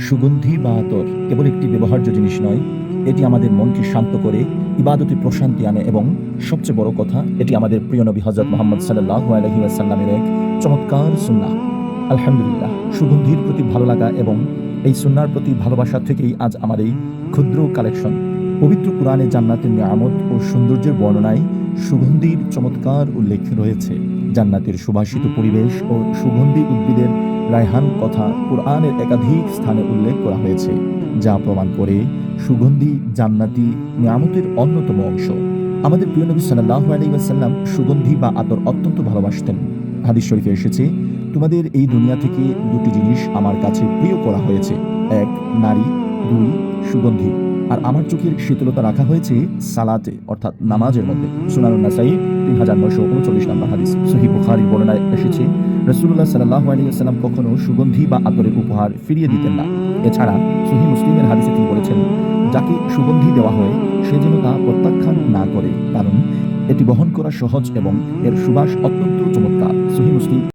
সুগন্ধি বা আতর কেবল একটি ব্যবহার্য জিনিস নয়, এটি আমাদের মনকে শান্ত করে, ইবাদতে প্রশান্তি আনে এবং সবচেয়ে বড় কথা, এটি আমাদের প্রিয় নবী হযরত মুহাম্মদ সাল্লাল্লাহু আলাইহি ওয়াসাল্লামের এক চমৎকার সুন্নাহ। আলহামদুলিল্লাহ, সুগন্ধির প্রতি ভালো লাগা এবং এই সুন্নাহর প্রতি ভালোবাসা থেকেই আজ আমার এই ক্ষুদ্র কালেকশন। পবিত্র কুরআনে জান্নাতের নিয়ামত ও সৌন্দর্যের বর্ণনায় সুগন্ধির চমৎকার উল্লেখ রয়েছে। জান্নাতের সুবাসিত পরিবেশ ও সুগন্ধি উদ্ভিদের রায়হান কথা কুরআনের একাধিক স্থানে উল্লেখ করা হয়েছে, যা প্রমাণ করে সুগন্ধি জান্নাতি নিয়ামতের অন্যতম অংশ। আমাদের প্রিয় নবী সাল্লাল্লাহু আলাইহি ওয়াসাল্লাম সুগন্ধি বা আতর অত্যন্ত ভালোবাসতেন। হাদিস শরীফে এসেছে, তোমাদের এই দুনিয়া থেকে দুটি জিনিস আমার কাছে প্রিয় করা হয়েছে, এক নারী, দুই সুগন্ধি। আর আমার চোখের শীতলতা রাখা হয়েছে সালাতে অর্থাৎ নামাজের মধ্যে। সুনানুন নাসাই 3939 নম্বর হাদিস। সহিহ বুখারীর বর্ণনায় এসেছে, রাসূলুল্লাহ সাল্লাল্লাহু আলাইহি ওয়াসাল্লাম কখনো সুগন্ধি বা আতরের উপহার ফিরিয়ে দিতেন না। এছাড়া সহিহ মুসলিমের হাদিসে তিনি বলেছেন, যাকে সুগন্ধি দেওয়া হয় সে যেন তা প্রত্যাখ্যান না করে, কারণ এটি বহন করা সহজ এবং এর সুবাস অত্যন্ত চমৎকার। সহিহ মুসলিম